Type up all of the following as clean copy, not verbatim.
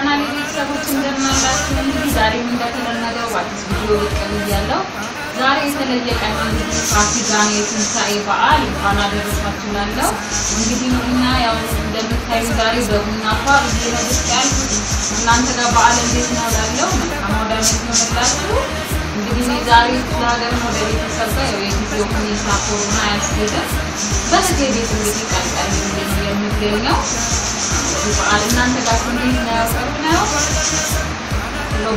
የቻናሌ ቤተሰቦች እንደምናላችሁ እንግዲህ ዛሬ እንደተለመደው አዲስ ቪዲዮ ልቀርብያለሁ ዛሬ የተለየ ቀን እንግዲህ ፋሲካ ነው የትንሳኤ በዓል እንኳን አደረሳችሁ ላለው እንግዲህ እኛ ያው እንደምታዩ ዛሬ በቡና ፋር እየነደስካል እናንተ ጋር በዓል እንዴት ነው ላለው መልካም ወዳጅ ነው እንግዲህ ዛሬ ለሀገር ወደ ቤተሰብ ጋር የጊዜው ሁኔታ ኮሮና ያስገደ በዚህ ቤት እንግዲህ ቀልቀል የሚገኘው በዓል እናንተ ጋር እንዴት ነው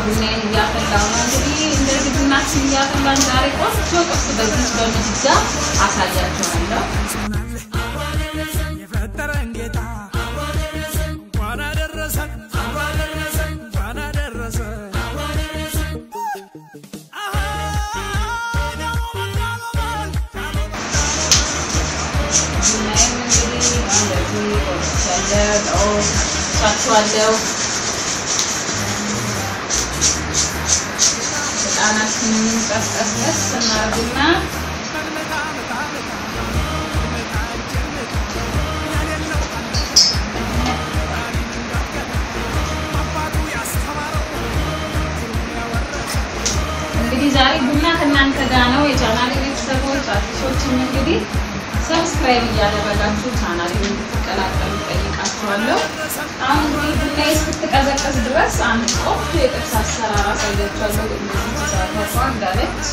ቡናዬን እያፈላሁ ነው እንግዲህ እንደዚህ ቡናችን እያፈላን ዛሬ ቆንጆ ቁርስ በዚህ በምድጃ አሳያችኋለሁ የፈጠረን ጌታ እንኳን አደረሰን ሳትዋለው አናችንን ቀስቀስ እናርግና እንግዲህ ዛሬ ቡና ከናንተ ጋር ነው የቻናሌ ቤተሰቦች አዲሶችን እንግዲህ ሰብስክራይብ እያደረጋችሁ ቻናሌን እንድትቀላቀሉ ጠይቃችኋለሁ አሁን ቡና እስክትቀዘቅዝ ድረስ አንድ ቆንጆ የጥብስ አሰራር አሳያችኋለሁ እንደዚህ ተሳታፋ እንዳለች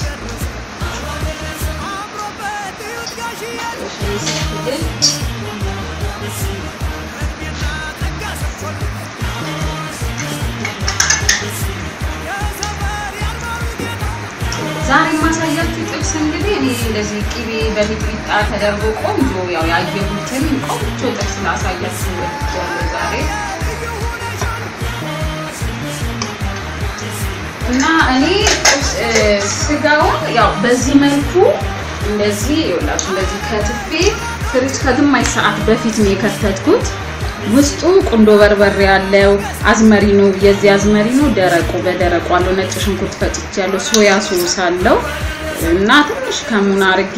ዛሬ ማሳያችሁ ጥብስ እንግዲህ እኔ እንደዚህ ቂቤ በሚጥሚጣ ተደርጎ ቆንጆ ያው ያየሁትን ቆንጆ ጥብስ ላሳያችሁ ወጥቷል ዛሬ እና እኔ ስጋውን ያው በዚህ መልኩ እንደዚህ ይወላችሁ እንደዚህ ከትፌ ፍሪጅ ከግማሽ ሰዓት በፊት ነው የከተትኩት ውስጡ ቁንዶ በርበሬ ያለው አዝመሪኖ የዚህ አዝመሪኖ ደረቁ በደረቁ አለው ነጭ ሽንኩርት ፈጭቼ ያለው ሶያ ሶስ አለው እና ትንሽ ከሙን አርጌ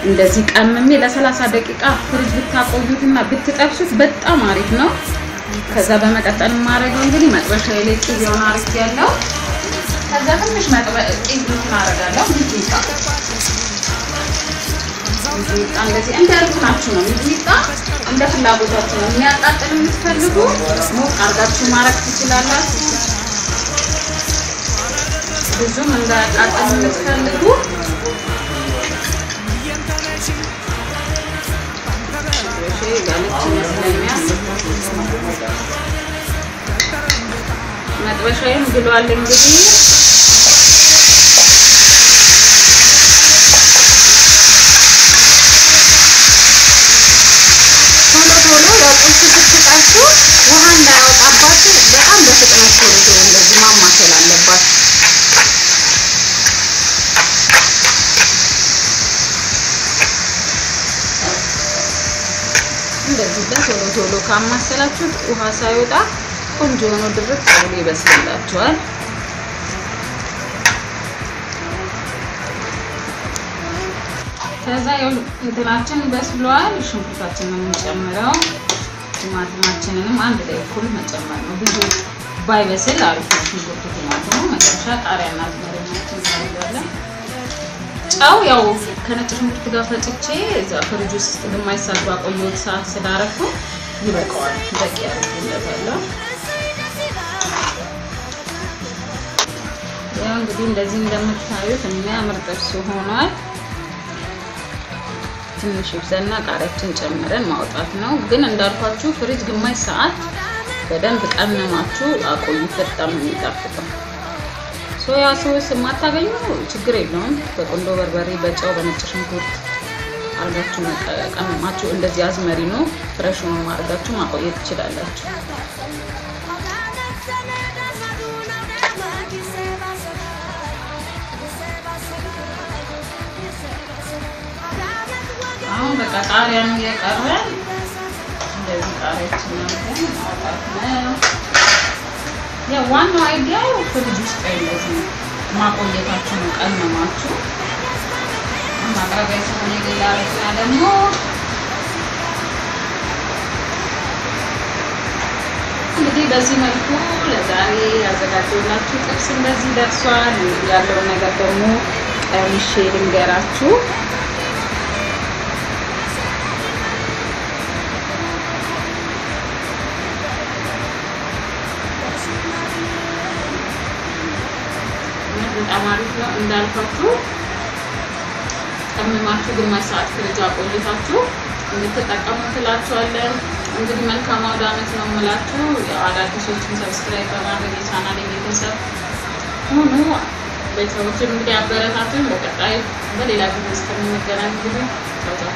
እንደዚህ ቀምሜ ለ30 ደቂቃ ፍሪጅ ብታቆዩትና ብትጠብሱት በጣም አሪፍ ነው ከዛ በመቀጠል ማረጋው እንግዲህ መጥበሻዬ ላይ ቂቤውን አርጌ ያለው ከዛ ትንሽ ቂቤውን አረጋለሁ ሚጥሚጣ እንደዚህ እንደልኩናችሁ ነው ሚጥሚጣ እንደ ፍላጎታችሁ ነው የሚያጣጥል የምትፈልጉ ሞቅ አርጋችሁ ማረግ ትችላላችሁ ብዙም እንዳያጣጥል የምትፈልጉ መጥበሻዬን ግሏል እንግዲህ ውሃ እንዳያወጣባችሁ በጣም በፍጥነት ቶሎ እንደዚህ ማማሰል አለባችሁ እንደዚህ ቶሎ ካማሰላችሁ ውሃ ሳይወጣ ቆንጆ ሆኖ ድርቅ ብሎ ይበስላችኋል ከዛ እንትናችን በስሏል ሽንኩርታችንን እንጨምረው ቲማቲማችንንም አንድ ላይ እኩል መጨመር ነው ብዙ ባይበስል አሪፍ ነው ሽንኩርቱ ቲማቲሙ መጨረሻ ቃሪያና አዝመሪኖችን እናደርጋለን ጫው ያው ከነጭ ሽንኩርት ጋር ፈጭቼ እዛ ፍሪጅ ውስጥ ግማሽ ሰዓት ባቆየሁት ሰዓት ስላረኩ ይበቃዋል በቂ አድርጌለታለሁ ያው እንግዲህ እንደዚህ እንደምታዩት የሚያምር ጥብስ ሆኗል ትንሽ ይብዛና ቃሪያችን ጨምረን ማውጣት ነው ግን እንዳልኳችሁ ፍሪጅ ግማሽ ሰዓት በደንብ ቀመማችሁ አቆዩ በጣም የሚጣፍጠው ሶያ ሶስ ማታገኙ ችግር የለውም በቆንዶ በርበሬ በጫው በነጭ ሽንኩርት አርጋችሁ ቀመማችሁ እንደዚህ አዝመሪኖ ፍሬሽ ነው ማርጋችሁ ማቆየት ትችላላችሁ አሁን በቃ ቃሪያን እየቀረን እንደዚህ ቃሪያችንን ማውጣት ነው ያው ዋናው አይዲያው ፍሪጅ ውስጥ እንደዚህ ማቆየታችሁ ነው ቀመማችሁ ማቅረቢያ ሲሆን ሌላ ረጅና ደግሞ እንግዲህ በዚህ መልኩ ለዛሬ ያዘጋጀሁላችሁ ጥብስ እንደዚህ ደርሷል። ያለው ነገር ደግሞ ቀምሼ ልንገራችሁ። በጣም አሪፍ ነው እንዳልኳችሁ። ቀምማችሁ ግማሽ ሰዓት ፍሪጅ አቆይታችሁ እንድትጠቀሙት እላችኋለሁ። እንግዲህ መልካም አውደ ዓመት ነው የምላችሁ። አዳዲሶችን ሰብስክራይብ በማድረግ የቻናሌ ቤተሰብ ሁኑ። ቤተሰቦችን እንግዲህ አበረታቱኝ። በቀጣይ በሌላ ቪዲዮ እስከምንገናኝ ቻው ቻው።